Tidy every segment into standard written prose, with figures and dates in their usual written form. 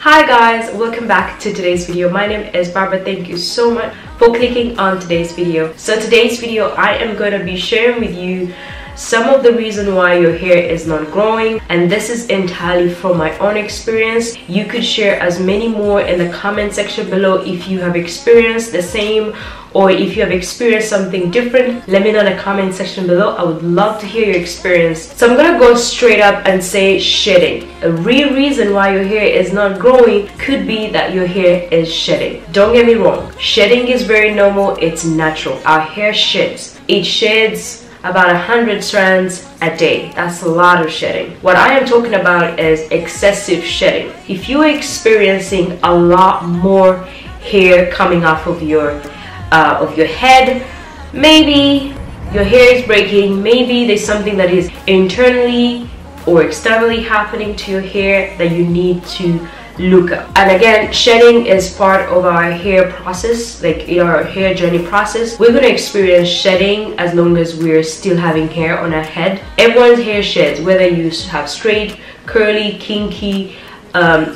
Hi guys, welcome back to today's video. My name is Barbara. Thank you so much for clicking on today's video. So today's video, I am going to be sharing with you some of the reason why your hair is not growing, and this is entirely from my own experience. You could share as many more in the comment section below if you have experienced the same, or if you have experienced something different. Let me know in the comment section below. I would love to hear your experience. So I'm gonna go straight up and say shedding. A real reason why your hair is not growing could be that your hair is shedding. Don't get me wrong, shedding is very normal, it's natural. Our hair sheds. It sheds about 100 strands a day. That's a lot of shedding. What I am talking about is excessive shedding. If you are experiencing a lot more hair coming off of your head, maybe your hair is breaking, maybe there's something that is internally or externally happening to your hair that you need to look up. And again, shedding is part of our hair process, like our hair journey process. We're going to experience shedding as long as we're still having hair on our head. Everyone's hair sheds, whether you have straight, curly, kinky,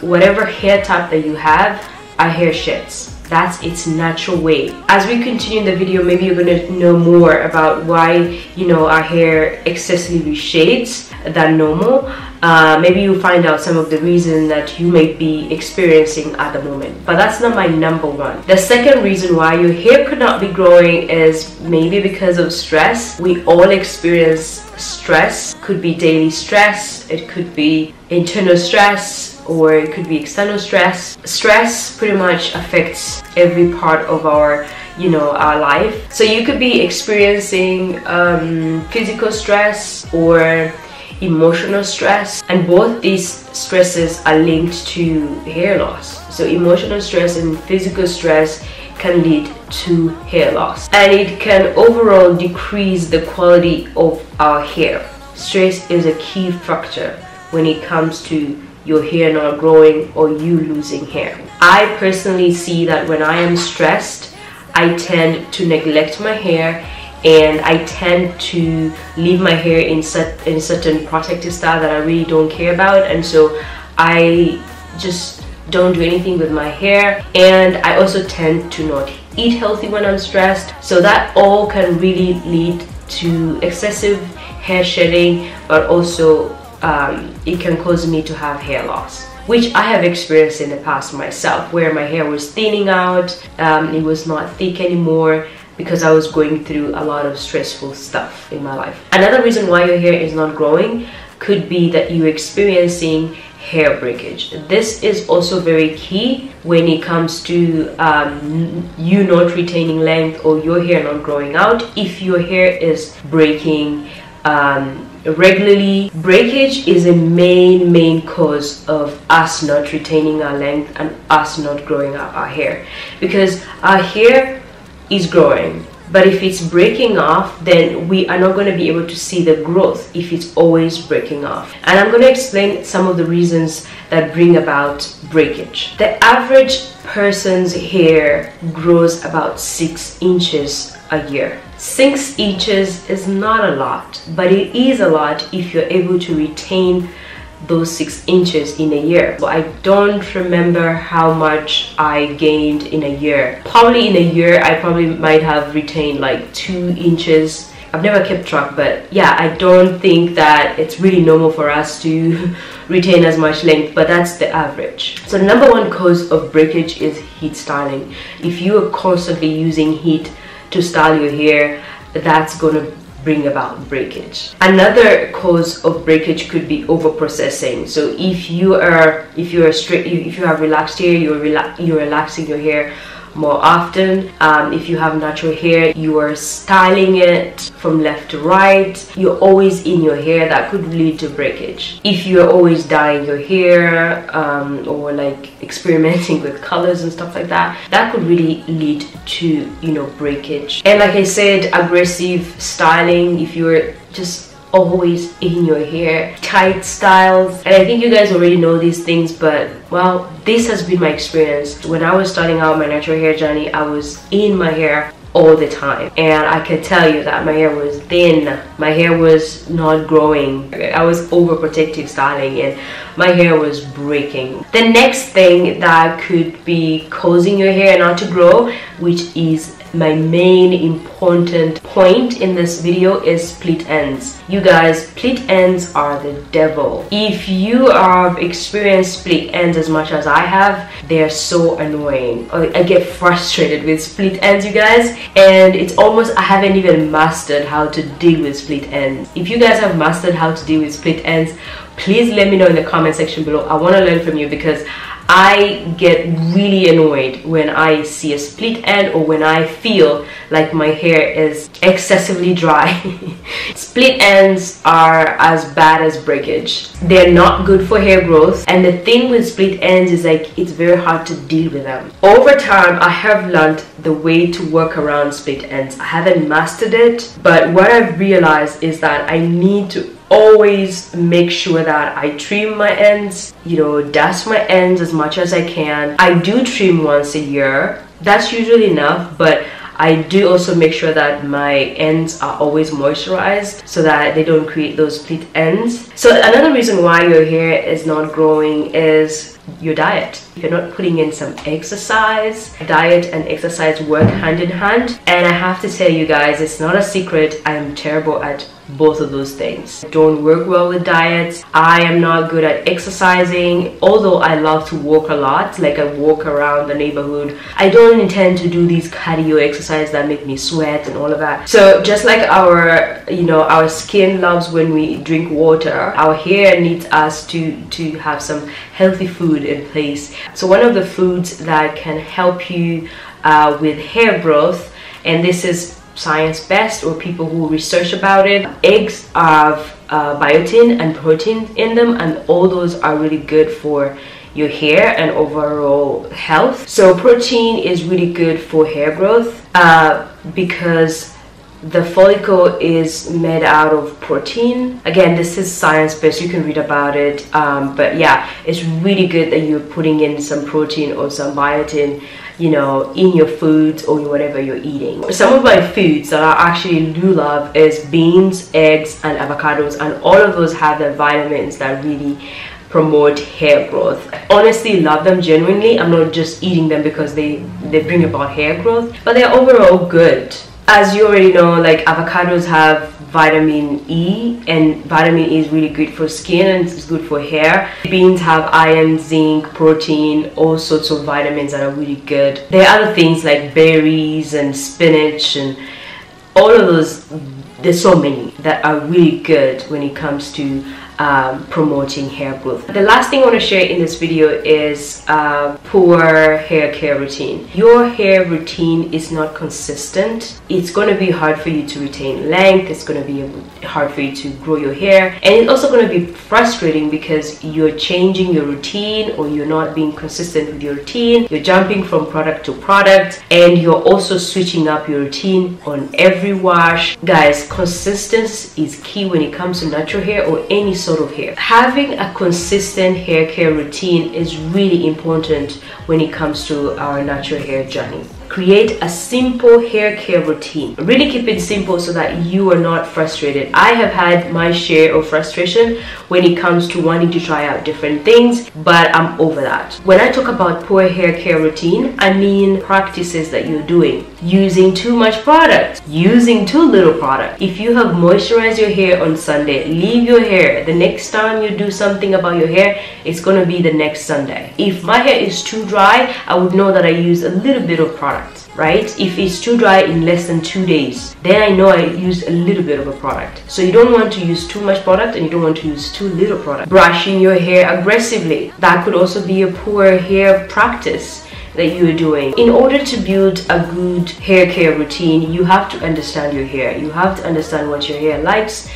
whatever hair type that you have, our hair sheds. That's its natural way. As we continue in the video, maybe you're going to know more about why, our hair excessively shades than normal. Maybe you'll find out some of the reasons that you may be experiencing at the moment. But that's not my number one. The second reason why your hair could not be growing is maybe because of stress. We all experience stress. Could be daily stress, it could be internal stress, or it could be external stress. Stress pretty much affects every part of our life. So you could be experiencing physical stress or emotional stress, and both these stresses are linked to hair loss. So emotional stress and physical stress can lead to hair loss, and it can overall decrease the quality of our hair. Stress is a key factor when it comes to your hair not growing or you losing hair. I personally see that when I am stressed, I tend to neglect my hair, and I tend to leave my hair in certain protective style that I really don't care about, and so I just don't do anything with my hair. And I also tend to not eat healthy when I'm stressed, so that all can really lead to excessive hair shedding, but also it can cause me to have hair loss, which I have experienced in the past myself, where my hair was thinning out, it was not thick anymore, because I was going through a lot of stressful stuff in my life. Another reason why your hair is not growing could be that you're experiencing hair breakage. This is also very key when it comes to you not retaining length or your hair not growing out. If your hair is breaking regularly, breakage is a main cause of us not retaining our length and us not growing out our hair, because our hair is growing, but if it's breaking off, then we are not going to be able to see the growth if it's always breaking off. And I'm going to explain some of the reasons that bring about breakage. The average person's hair grows about 6 inches a year. 6 inches is not a lot, but it is a lot if you're able to retain those 6 inches in a year. So I don't remember how much I gained in a year. Probably in a year I probably might have retained like 2 inches. I've never kept track, but yeah, I don't think that it's really normal for us to retain as much length, but that's the average. So the number one cause of breakage is heat styling. If you are constantly using heat to style your hair, that's gonna bring about breakage. Another cause of breakage could be overprocessing. So if you have relaxed hair, you're relaxing your hair more often. If you have natural hair, you are styling it from left to right, you're always in your hair, that could lead to breakage. If you're always dyeing your hair or like experimenting with colors and stuff like that, that could really lead to breakage. And like I said, aggressive styling, if you're just always in your hair, tight styles, and I think you guys already know these things, but well, this has been my experience. When I was starting out my natural hair journey, I was in my hair all the time, and I could tell you that my hair was thin, my hair was not growing. I was overprotective styling and my hair was breaking. The next thing that could be causing your hair not to grow, which is my main important point in this video, is split ends. You guys, split ends are the devil. If you have experienced split ends as much as I have, they're so annoying. I get frustrated with split ends, you guys, and it's almost I haven't even mastered how to deal with split ends. If you guys have mastered how to deal with split ends, please let me know in the comment section below. I want to learn from you, because I get really annoyed when I see a split end or when I feel like my hair is excessively dry. Split ends are as bad as breakage. They're not good for hair growth, and the thing with split ends is like it's very hard to deal with them. Over time, I have learned the way to work around split ends. I haven't mastered it, but what I've realized is that I need to always make sure that I trim my ends, you know, dust my ends as much as I can. I do trim once a year. That's usually enough, but I do also make sure that my ends are always moisturized so that they don't create those split ends. So another reason why your hair is not growing is your diet. If you're not putting in some exercise, diet and exercise work hand in hand. And I have to tell you guys, it's not a secret, I'm terrible at both of those things. I don't work well with diets. I am not good at exercising, although I love to walk a lot. Like, I walk around the neighborhood. I don't intend to do these cardio exercises that make me sweat and all of that. So just like our, you know, our skin loves when we drink water, our hair needs us to have some healthy food in place. So one of the foods that can help you with hair growth, and this is science-based or people who research about it, eggs have biotin and protein in them, and all those are really good for your hair and overall health. So protein is really good for hair growth because the follicle is made out of protein. Again, this is science-based, you can read about it, but yeah, it's really good that you're putting in some protein or some biotin, you know, in your foods or in whatever you're eating. Some of my foods that I actually do love is beans, eggs, and avocados, and all of those have the vitamins that really promote hair growth. I honestly love them genuinely. I'm not just eating them because they bring about hair growth, but they're overall good. As you already know, like, avocados have vitamin E, and vitamin E is really good for skin and it's good for hair. Beans have iron, zinc, protein, all sorts of vitamins that are really good. There are other things like berries and spinach and all of those. There's so many that are really good when it comes to promoting hair growth. The last thing I want to share in this video is poor hair care routine. Your hair routine is not consistent. It's going to be hard for you to retain length. It's going to be hard for you to grow your hair, and it's also going to be frustrating because you're changing your routine or you're not being consistent with your routine. You're jumping from product to product, and you're also switching up your routine on every wash. Guys, consistency is key when it comes to natural hair or any sort of hair. Having a consistent hair care routine is really important when it comes to our natural hair journey. Create a simple hair care routine. Really keep it simple so that you are not frustrated. I have had my share of frustration when it comes to wanting to try out different things, but I'm over that. When I talk about poor hair care routine, I mean practices that you're doing. Using too much product, using too little product. If you have moisturized your hair on Sunday, leave your hair. The next time you do something about your hair, it's going to be the next Sunday. If my hair is too dry, I would know that I use a little bit of product, right? If it's too dry in less than 2 days, then I know I used a little bit of a product. So you don't want to use too much product and you don't want to use too little product. Brushing your hair aggressively, that could also be a poor hair practice that you're doing. In order to build a good hair care routine, you have to understand your hair. You have to understand what your hair likes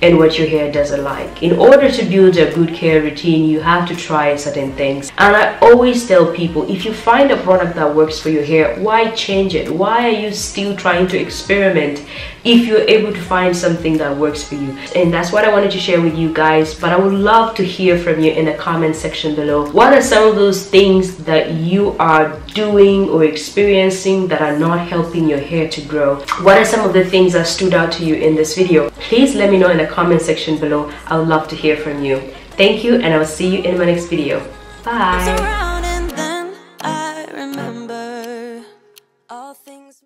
and what your hair doesn't like. In order to build a good care routine, you have to try certain things. And I always tell people, if you find a product that works for your hair, why change it? Why are you still trying to experiment if you're able to find something that works for you? And that's what I wanted to share with you guys. But I would love to hear from you in the comment section below. What are some of those things that you are doing or experiencing that are not helping your hair to grow? What are some of the things that stood out to you in this video? Please let me know in the comment section below. I would love to hear from you. Thank you, and I will see you in my next video. Bye.